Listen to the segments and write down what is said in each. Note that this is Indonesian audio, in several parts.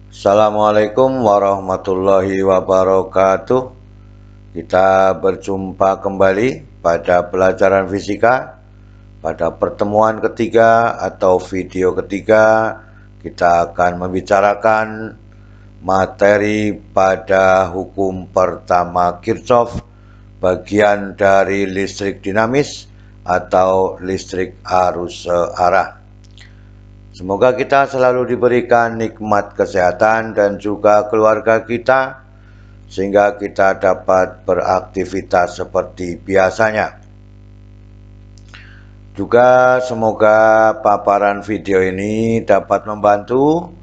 Assalamualaikum warahmatullahi wabarakatuh. Kita berjumpa kembali pada pelajaran fisika. Pada pertemuan ketiga atau video ketiga, kita akan membicarakan materi pada hukum pertama Kirchhoff, bagian dari listrik dinamis atau listrik arus searah. Semoga kita selalu diberikan nikmat kesehatan dan juga keluarga kita, sehingga kita dapat beraktivitas seperti biasanya. Juga semoga paparan video ini dapat membantu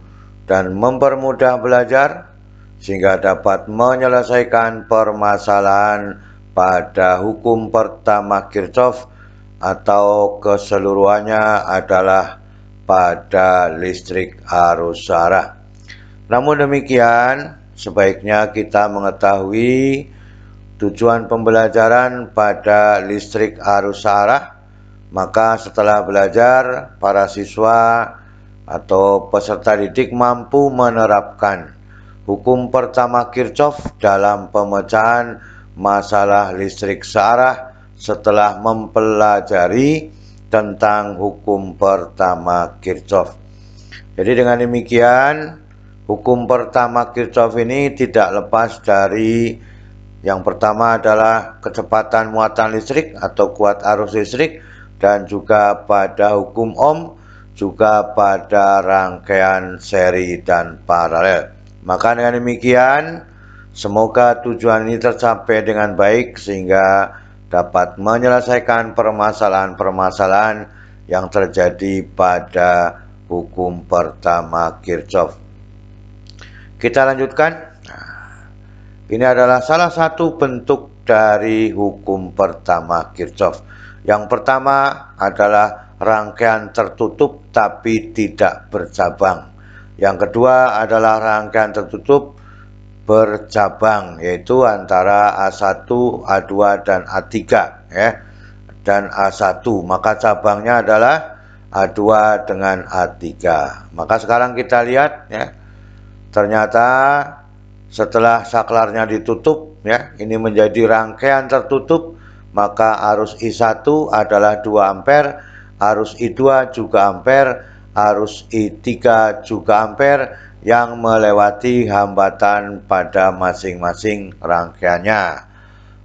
dan mempermudah belajar, sehingga dapat menyelesaikan permasalahan pada hukum pertama Kirchhoff atau keseluruhannya adalah pada listrik arus searah. Namun demikian, sebaiknya kita mengetahui tujuan pembelajaran pada listrik arus searah. Maka setelah belajar, para siswa atau peserta didik mampu menerapkan hukum pertama Kirchhoff dalam pemecahan masalah listrik searah setelah mempelajari tentang hukum pertama Kirchhoff. Jadi dengan demikian, hukum pertama Kirchhoff ini tidak lepas dari yang pertama adalah kecepatan muatan listrik atau kuat arus listrik, dan juga pada hukum Ohm, juga pada rangkaian seri dan paralel. Maka dengan demikian, semoga tujuan ini tercapai dengan baik sehingga dapat menyelesaikan permasalahan-permasalahan yang terjadi pada hukum pertama Kirchhoff. Kita lanjutkan. Ini adalah salah satu bentuk dari hukum pertama Kirchhoff. Yang pertama adalah rangkaian tertutup tapi tidak bercabang. Yang kedua adalah rangkaian tertutup bercabang, yaitu antara A1, A2 dan A3 ya. Dan A1, maka cabangnya adalah A2 dengan A3. Maka sekarang kita lihat ya. Ternyata setelah saklarnya ditutup ya, ini menjadi rangkaian tertutup, maka arus I1 adalah 2 ampere, arus I2 juga ampere, arus I3 juga ampere yang melewati hambatan pada masing-masing rangkaiannya.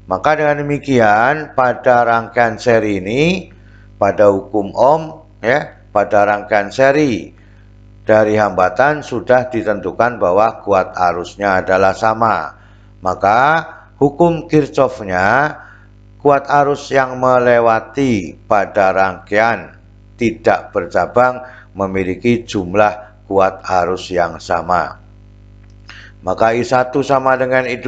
Maka dengan demikian pada rangkaian seri ini, pada hukum Ohm ya, pada rangkaian seri dari hambatan sudah ditentukan bahwa kuat arusnya adalah sama. Maka hukum Kirchhoff-nya, kuat arus yang melewati pada rangkaian tidak bercabang memiliki jumlah kuat arus yang sama. Maka I1 sama dengan I2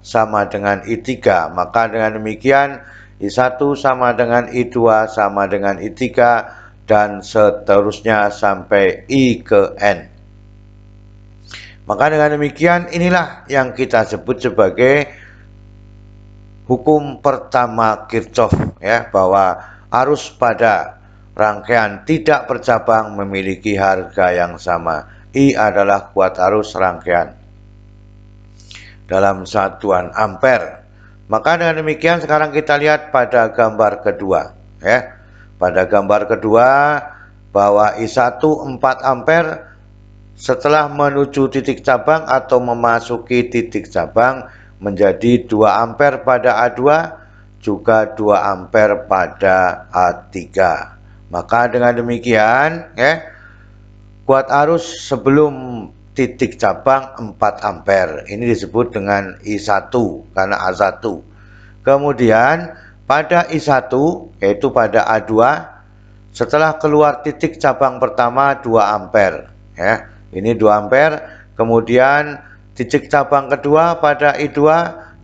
sama dengan I3. Maka dengan demikian I1 sama dengan I2 sama dengan I3 dan seterusnya sampai I ke N. Maka dengan demikian inilah yang kita sebut sebagai hukum pertama Kirchhoff ya, bahwa arus pada rangkaian tidak bercabang memiliki harga yang sama. I adalah kuat arus rangkaian dalam satuan ampere. Maka dengan demikian sekarang kita lihat pada gambar kedua ya. Pada gambar kedua bahwa I1 4 ampere setelah menuju titik cabang atau memasuki titik cabang menjadi 2 ampere pada A2 juga 2 ampere pada A3. Maka dengan demikian ya, kuat arus sebelum titik cabang 4 ampere. Ini disebut dengan I1 karena A1. Kemudian pada I1 yaitu pada A2 setelah keluar titik cabang pertama 2 ampere ya. Ini 2 ampere. Kemudian titik cabang kedua pada I2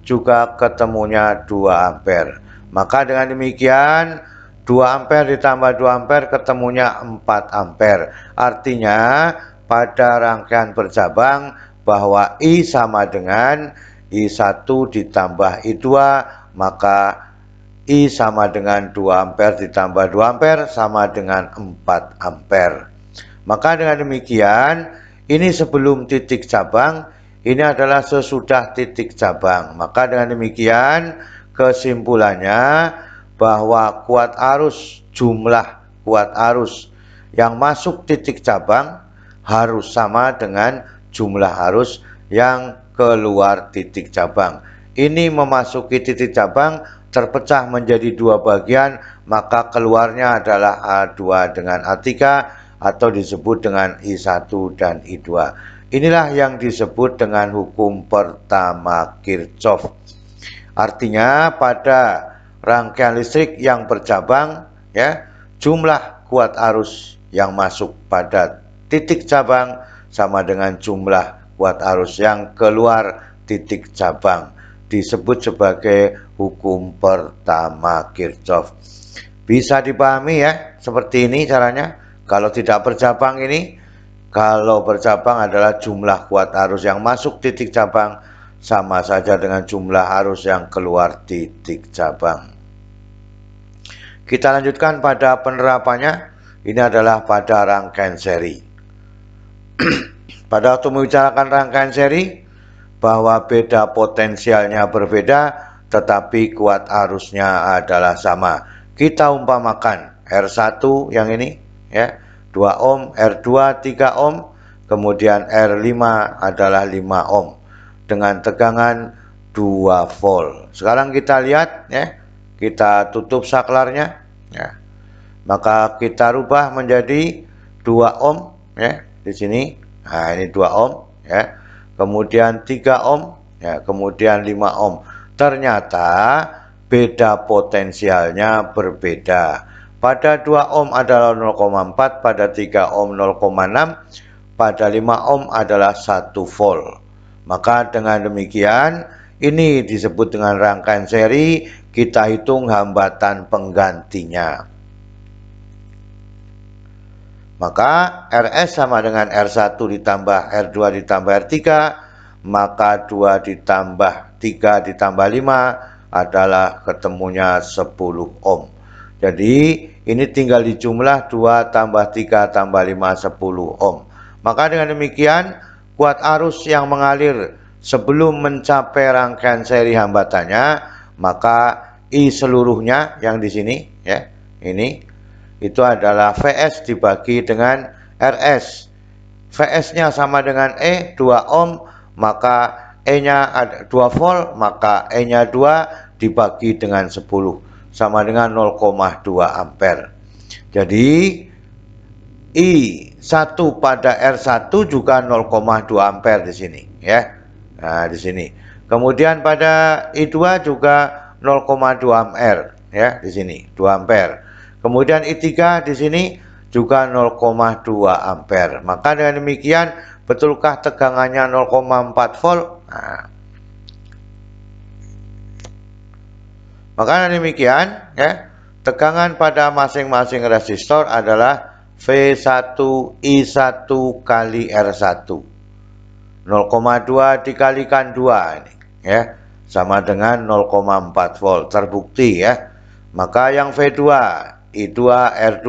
juga ketemunya 2 ampere. Maka dengan demikian 2 ampere ditambah 2 ampere ketemunya 4 ampere. Artinya pada rangkaian bercabang bahwa I sama dengan I1 ditambah I2, maka I sama dengan 2 ampere ditambah 2 ampere sama dengan 4 ampere. Maka dengan demikian Ini sebelum titik cabang, ini adalah sesudah titik cabang. Maka dengan demikian kesimpulannya bahwa kuat arus, jumlah kuat arus yang masuk titik cabang harus sama dengan jumlah arus yang keluar titik cabang. Ini memasuki titik cabang terpecah menjadi dua bagian, maka keluarnya adalah A2 dengan A3 atau disebut dengan I1 dan I2. Inilah yang disebut dengan hukum pertama Kirchhoff. Artinya pada rangkaian listrik yang bercabang, ya, jumlah kuat arus yang masuk pada titik cabang sama dengan jumlah kuat arus yang keluar titik cabang. Disebut sebagai hukum pertama Kirchhoff. Bisa dipahami ya, seperti ini caranya. Kalau tidak bercabang ini, kalau bercabang adalah jumlah kuat arus yang masuk titik cabang sama saja dengan jumlah arus yang keluar titik cabang. Kita lanjutkan pada penerapannya. Ini adalah pada rangkaian seri. Pada waktu membicarakan rangkaian seri, bahwa beda potensialnya berbeda, tetapi kuat arusnya adalah sama. Kita umpamakan R1 yang ini, ya, 2 ohm, R2 3 ohm, kemudian R5 adalah 5 ohm dengan tegangan 2 volt. Sekarang kita lihat, ya, kita tutup saklarnya, ya. Maka kita rubah menjadi 2 ohm, ya, di sini. Nah, ini 2 ohm, ya. Kemudian 3 ohm, ya, kemudian 5 ohm. Ternyata beda potensialnya berbeda. Pada 2 ohm adalah 0,4, pada 3 ohm 0,6, pada 5 ohm adalah 1 volt. Maka dengan demikian, ini disebut dengan rangkaian seri, kita hitung hambatan penggantinya. Maka RS sama dengan R1 ditambah R2 ditambah R3, maka 2 ditambah 3 ditambah 5 adalah ketemunya 10 ohm. Jadi ini tinggal dijumlah 2 tambah 3 tambah 5, 10 ohm. Maka dengan demikian kuat arus yang mengalir sebelum mencapai rangkaian seri hambatannya, maka I seluruhnya yang di sini, ya, ini itu adalah VS dibagi dengan RS. VS-nya sama dengan E, 2 ohm, maka E-nya 2 volt, maka E-nya 2 dibagi dengan 10, sama dengan 0,2 ampere. Jadi, I1 pada R1 juga 0,2 ampere di sini, ya. Nah, di sini. Kemudian pada I2 juga 0,2 ampere, ya, di sini, 2 ampere. Kemudian I3 di sini juga 0,2 ampere. Maka dengan demikian, betulkah tegangannya 0,4 volt? Nah, maka dengan demikian, ya, tegangan pada masing-masing resistor adalah V1 I1 kali R1. 0,2 dikalikan 2 ini, ya, sama dengan 0,4 volt. Terbukti, ya. Maka yang V2 I2 R2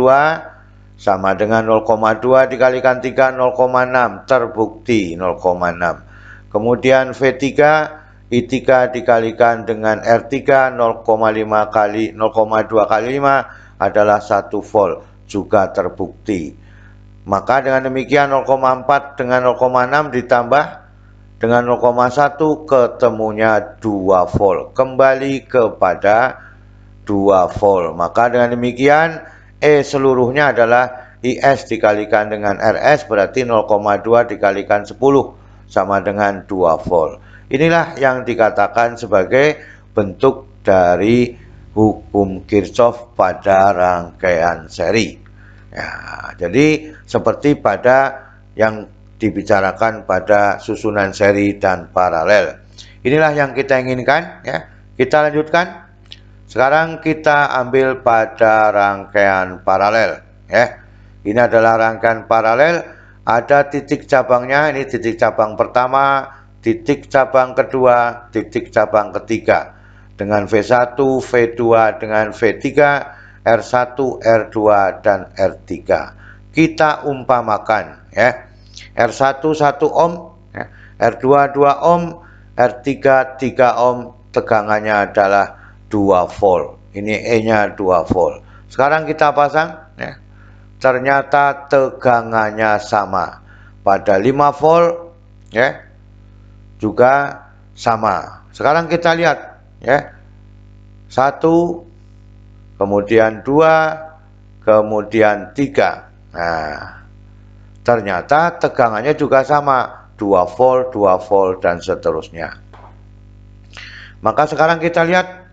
sama dengan 0,2 dikalikan 3, 0,6, terbukti 0,6. Kemudian V3 I3 dikalikan dengan R3, 0,5 kali 0,2 kali 5 adalah 1 volt, juga terbukti. Maka dengan demikian 0,4 dengan 0,6 ditambah dengan 0,1 ketemunya 2 volt. Kembali kepada 2 volt. Maka dengan demikian E seluruhnya adalah IS dikalikan dengan RS, berarti 0,2 dikalikan 10 sama dengan 2 volt. Inilah yang dikatakan sebagai bentuk dari hukum Kirchhoff pada rangkaian seri. Ya, jadi seperti pada yang dibicarakan pada susunan seri dan paralel. Inilah yang kita inginkan, ya. Kita lanjutkan. Sekarang kita ambil pada rangkaian paralel, ya. Ini adalah rangkaian paralel, ada titik cabangnya, ini titik cabang pertama, titik cabang kedua, titik cabang ketiga. Dengan V1, V2 dengan V3, R1, R2 dan R3. Kita umpamakan, ya. R1 1 ohm, ya. R2 2 ohm, R3 3 ohm, tegangannya adalah 2 volt. Ini E-nya 2 volt. Sekarang kita pasang, ya. Ternyata tegangannya sama. Pada 5 volt, ya, juga sama. Sekarang kita lihat, ya. 1, kemudian 2, kemudian 3. Nah, ternyata tegangannya juga sama, 2 volt, 2 volt, dan seterusnya. Maka sekarang kita lihat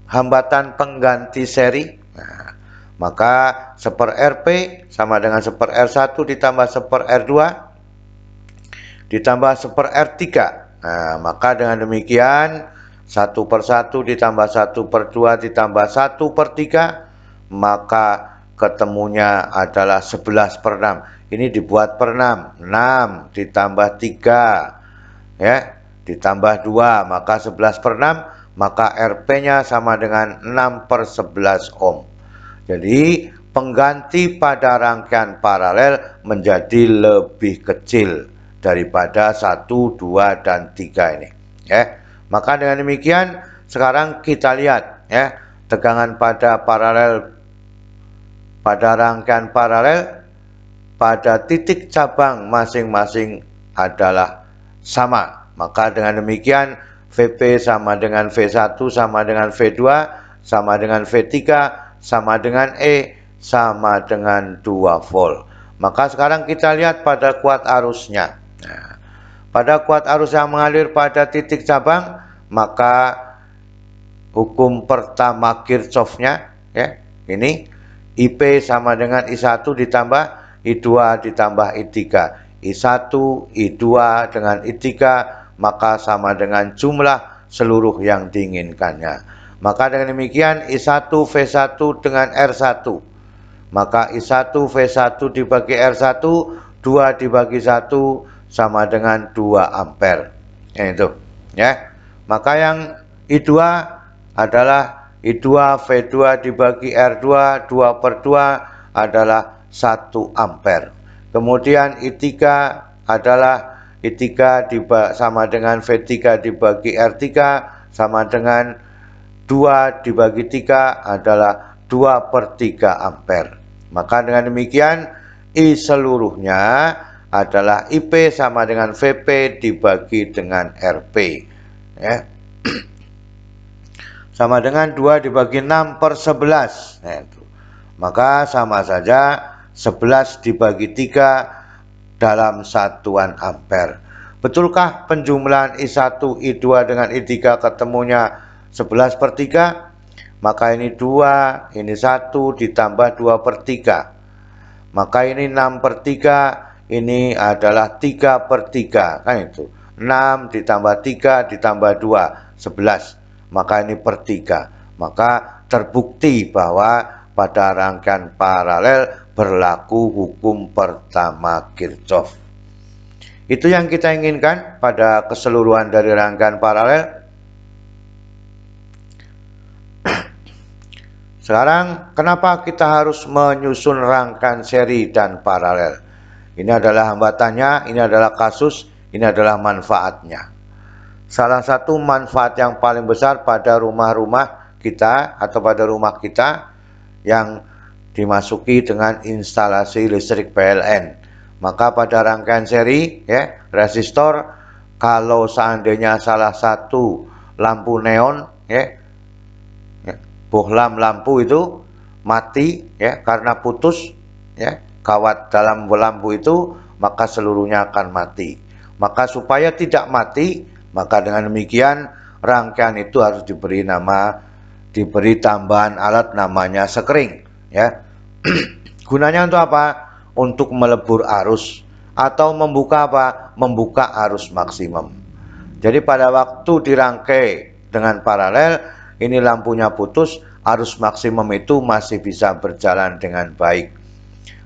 hambatan pengganti seri. Nah, maka 1/Rp sama dengan 1/R1 ditambah 1/R2 ditambah 1/R3. Nah, maka dengan demikian 1/1 ditambah 1/2 ditambah 1/3, maka ketemunya adalah 11/6. Ini dibuat per 6. 6 ditambah 3, ya, ditambah 2, maka 11/6, maka Rp-nya sama dengan 6/11 ohm. Jadi pengganti pada rangkaian paralel menjadi lebih kecil daripada 1, 2, dan 3 ini, ya. Maka dengan demikian sekarang kita lihat, ya, tegangan pada rangkaian paralel pada titik cabang masing-masing adalah sama. Maka dengan demikian Vp sama dengan V1 sama dengan V2 sama dengan V3 sama dengan E sama dengan 2 volt. Maka sekarang kita lihat pada kuat arusnya. Nah, pada kuat arus yang mengalir pada titik cabang, maka hukum pertama Kirchhoff-nya, ya, ini IP sama dengan I1 ditambah I2 ditambah I3. I1, I2 dengan I3, maka sama dengan jumlah seluruh yang diinginkannya. Maka dengan demikian I1 V1 dengan R1, maka I1 V1 dibagi R1, 2 dibagi 1 sama dengan 2 ampere. Itu, ya. Maka yang I2 adalah I2 V2 dibagi R2, 2/2 adalah 1 ampere. Kemudian I3 adalah I3 sama dengan V3 dibagi R3 sama dengan 2 dibagi 3 adalah 2/3 ampere. Maka dengan demikian I seluruhnya adalah IP sama dengan Vp dibagi dengan Rp, ya. Sama dengan 2 dibagi 6/11. Nah, itu. Maka sama saja 11 dibagi 3 dalam satuan ampere. Betulkah penjumlahan I1, I2 dengan I3 ketemunya 11/3? Maka ini 2, ini 1 ditambah 2/3. Maka ini 6/3, ini adalah 3/3, kan itu. 6 ditambah 3 ditambah 2, 11. Maka ini per 3. Maka terbukti bahwa pada rangkaian paralel berlaku hukum pertama Kirchhoff. Itu yang kita inginkan pada keseluruhan dari rangkaian paralel. Sekarang kenapa kita harus menyusun rangkaian seri dan paralel? Ini adalah hambatannya, ini adalah kasus, ini adalah manfaatnya. Salah satu manfaat yang paling besar pada rumah-rumah kita atau pada rumah kita yang dimasuki dengan instalasi listrik PLN. Maka pada rangkaian seri, ya, resistor, kalau seandainya salah satu lampu neon, ya, bohlam lampu itu mati, ya, karena putus, ya, kawat dalam lampu itu, maka seluruhnya akan mati. Maka supaya tidak mati, maka dengan demikian rangkaian itu harus diberi tambahan alat namanya sekring, ya. Gunanya untuk apa? Untuk melebur arus atau membuka apa? Membuka arus maksimum. Jadi pada waktu dirangkai dengan paralel, ini lampunya putus, arus maksimum itu masih bisa berjalan dengan baik.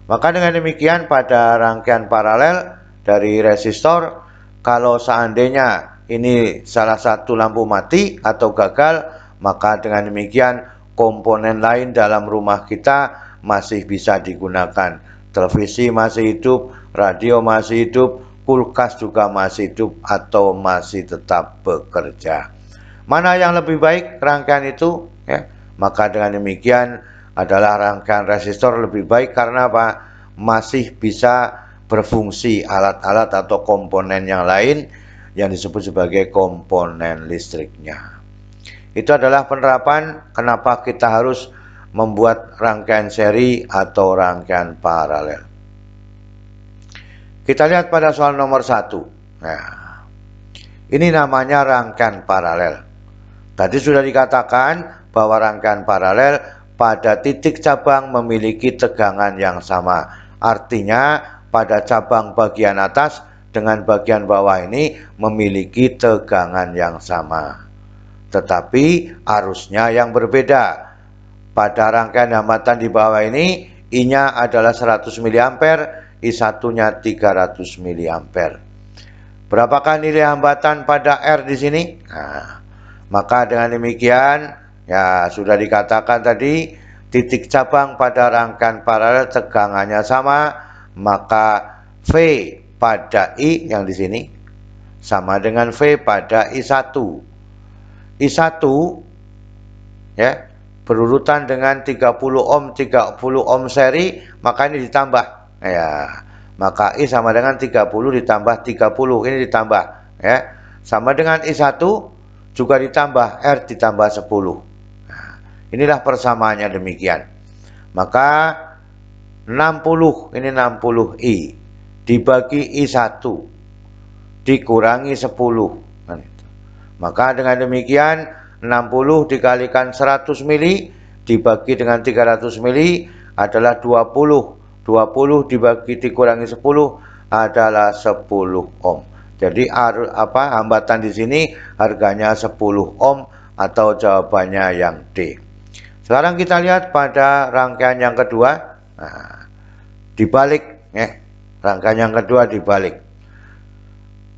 Maka dengan demikian pada rangkaian paralel dari resistor, kalau seandainya ini salah satu lampu mati atau gagal, maka dengan demikian komponen lain dalam rumah kita masih bisa digunakan televisi masih hidup, radio masih hidup, kulkas juga masih hidup atau masih tetap bekerja. Mana yang lebih baik rangkaian itu? Ya, maka dengan demikian adalah rangkaian resistor lebih baik karena apa? Masih bisa berfungsi alat-alat atau komponen yang lain yang disebut sebagai komponen listriknya. Itu adalah penerapan kenapa kita harus membuat rangkaian seri atau rangkaian paralel. Kita lihat pada soal nomor 1. Nah, ini namanya rangkaian paralel. Tadi sudah dikatakan bahwa rangkaian paralel pada titik cabang memiliki tegangan yang sama. Artinya pada cabang bagian atas dengan bagian bawah ini memiliki tegangan yang sama. Tetapi arusnya yang berbeda. Pada rangkaian hambatan di bawah ini, I-nya adalah 100 mA, I1-nya 300 mA. Berapakah nilai hambatan pada R di sini? Nah, maka dengan demikian, ya sudah dikatakan tadi, titik cabang pada rangkaian paralel tegangannya sama, maka V pada I yang di sini sama dengan V pada I1. I1 ya berurutan dengan 30 ohm seri, maka ini ditambah ya, maka I sama dengan 30 ditambah 30, ini ditambah ya, sama dengan I1 juga ditambah R ditambah 10. Nah, inilah persamaannya demikian. Maka 60 ini 60 I dibagi I1 dikurangi 10. Maka dengan demikian 60 dikalikan 100 mili dibagi dengan 300 mili adalah 20. 20 dibagi dikurangi 10 adalah 10 ohm. Jadi hambatan di sini harganya 10 ohm atau jawabannya yang D. Sekarang kita lihat pada rangkaian yang kedua. Nah, dibalik ya. Rangkaian yang kedua dibalik.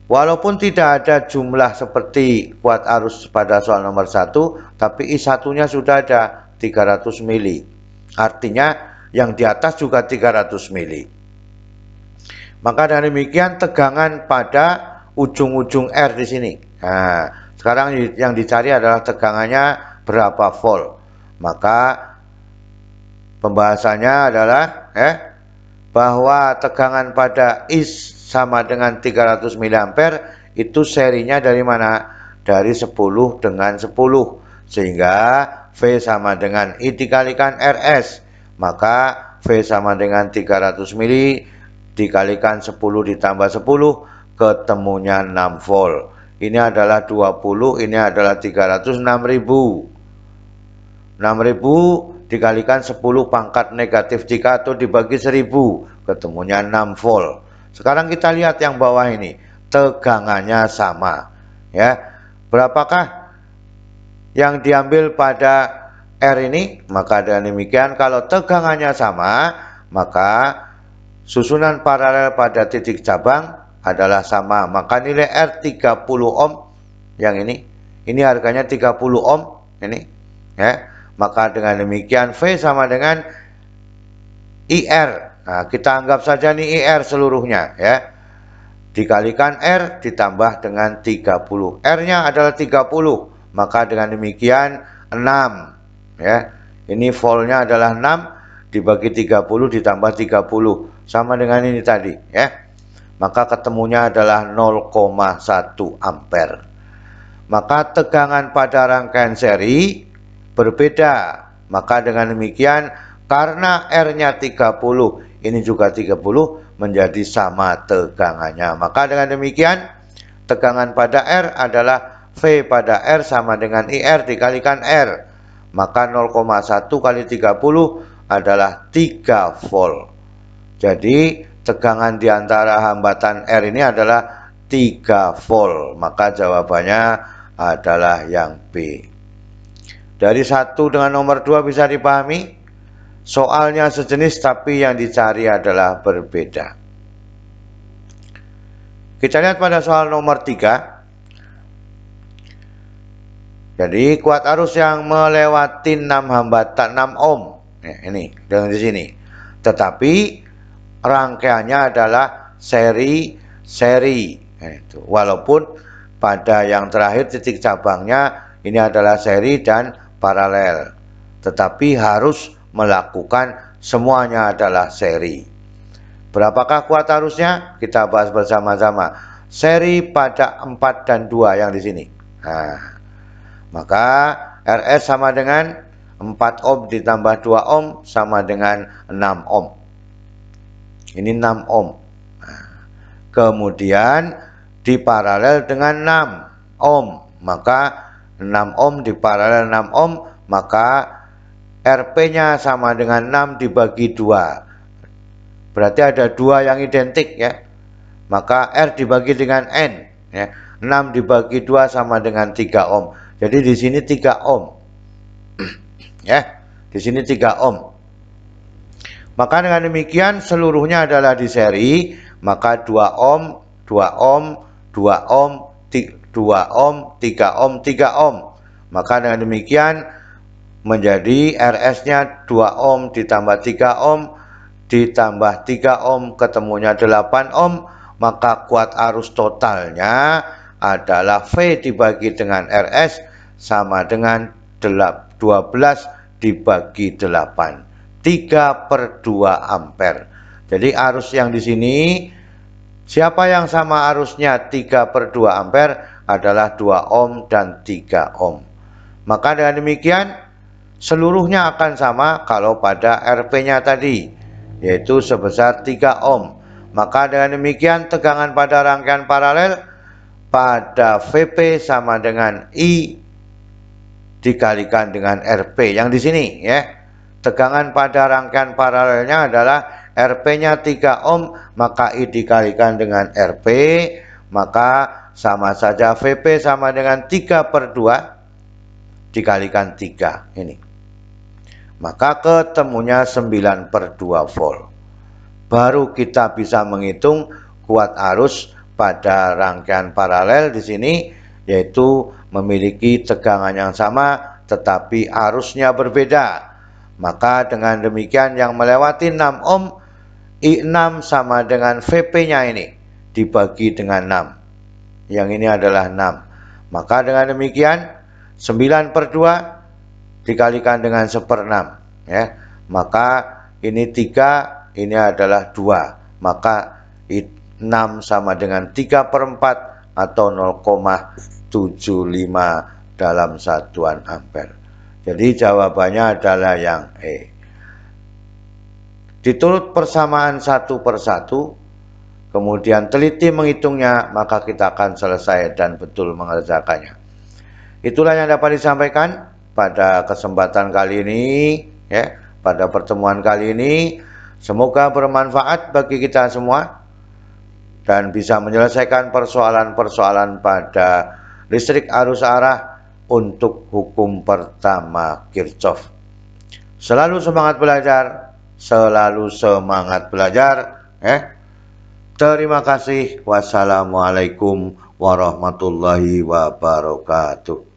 Walaupun tidak ada jumlah seperti kuat arus pada soal nomor 1, tapi I1-nya sudah ada 300 mili. Artinya yang di atas juga 300 mili. Maka dengan demikian tegangan pada ujung-ujung R di sini. Nah, sekarang yang dicari adalah tegangannya berapa volt. Maka pembahasannya adalah bahwa tegangan pada I sama dengan 300 mA itu serinya dari mana? Dari 10 dengan 10. Sehingga V sama dengan I dikalikan RS. Maka V sama dengan 300 mili dikalikan 10 ditambah 10 ketemunya 6 volt. Ini adalah 20, ini adalah 300, 6.000. 6.000 dikalikan 10 pangkat negatif 3 atau dibagi 1000 ketemunya 6 volt. Sekarang kita lihat yang bawah ini, tegangannya sama ya. Berapakah yang diambil pada R ini? Maka dengan demikian kalau tegangannya sama, maka susunan paralel pada titik cabang adalah sama. Maka nilai R 30 ohm yang ini harganya 30 ohm ini ya. Maka dengan demikian V sama dengan IR. Nah, kita anggap saja nih IR seluruhnya ya. Dikalikan R ditambah dengan 30. R-nya adalah 30. Maka dengan demikian 6 ya. Ini voltnya adalah 6 dibagi 30 ditambah 30 sama dengan ini tadi ya. Maka ketemunya adalah 0,1 ampere. Maka tegangan pada rangkaian seri berbeda. Maka dengan demikian karena R-nya 30, ini juga 30 menjadi sama tegangannya. Maka dengan demikian tegangan pada R adalah V pada R sama dengan IR dikalikan R. Maka 0,1 kali 30 adalah 3 volt. Jadi tegangan di antara hambatan R ini adalah 3 volt. Maka jawabannya adalah yang B. Dari 1 dengan nomor 2 bisa dipahami? Soalnya sejenis tapi yang dicari adalah berbeda. Kita lihat pada soal nomor 3. Jadi kuat arus yang melewati 6 hambatan 6 ohm. Ya, ini dengan di sini. Tetapi rangkaiannya adalah seri-seri. Itu. Walaupun pada yang terakhir titik cabangnya ini adalah seri dan paralel, tetapi harus melakukan semuanya adalah seri. Berapakah kuat arusnya? Kita bahas bersama-sama. Seri pada 4 dan 2 yang di sini. Nah, maka RS sama dengan 4 ohm ditambah 2 ohm sama dengan 6 ohm. Ini 6 ohm. Nah, kemudian diparalel dengan 6 ohm. Maka 6 ohm diparalel 6 ohm, maka RP-nya sama dengan 6 dibagi 2. Berarti ada 2 yang identik ya. Maka R dibagi dengan N ya. 6 dibagi 2 sama dengan 3 ohm. Jadi di sini 3 ohm. Ya, di sini 3 ohm. Maka dengan demikian seluruhnya adalah di seri, maka 2 ohm, 2 ohm, 2 ohm, 2 ohm, 3 ohm, 3 ohm. Maka dengan demikian menjadi RS-nya 2 ohm ditambah 3 ohm ditambah 3 ohm ketemunya 8 ohm. Maka kuat arus totalnya adalah V dibagi dengan RS sama dengan 12 dibagi 8. 3/2 ampere. Jadi arus yang di sini, siapa yang sama arusnya 3/2 ampere adalah 2 ohm dan 3 ohm. Maka dengan demikian seluruhnya akan sama kalau pada RP-nya tadi, yaitu sebesar 3 ohm. Maka dengan demikian tegangan pada rangkaian paralel pada VP sama dengan I dikalikan dengan RP yang di sini ya. Tegangan pada rangkaian paralelnya adalah RP-nya 3 ohm, maka I dikalikan dengan RP, maka sama saja VP sama dengan 3/2 dikalikan 3 ini. Maka ketemunya 9/2 volt. Baru kita bisa menghitung kuat arus pada rangkaian paralel di sini, yaitu memiliki tegangan yang sama tetapi arusnya berbeda. Maka dengan demikian yang melewati 6 ohm, I6 sama dengan VP-nya ini dibagi dengan 6. Yang ini adalah 6. Maka dengan demikian 9/2 dikalikan dengan 1/6 ya. Maka ini 3, ini adalah 2. Maka 6 sama dengan 3/4 atau 0,75 dalam satuan ampere. Jadi jawabannya adalah yang E. Diturut persamaan satu persatu, kemudian teliti menghitungnya, maka kita akan selesai dan betul mengerjakannya. Itulah yang dapat disampaikan pada kesempatan kali ini, ya, pada pertemuan kali ini. Semoga bermanfaat bagi kita semua dan bisa menyelesaikan persoalan-persoalan pada listrik arus arah untuk hukum pertama Kirchhoff. Selalu semangat belajar, selalu semangat belajar. Terima kasih. Wassalamualaikum warahmatullahi wabarakatuh.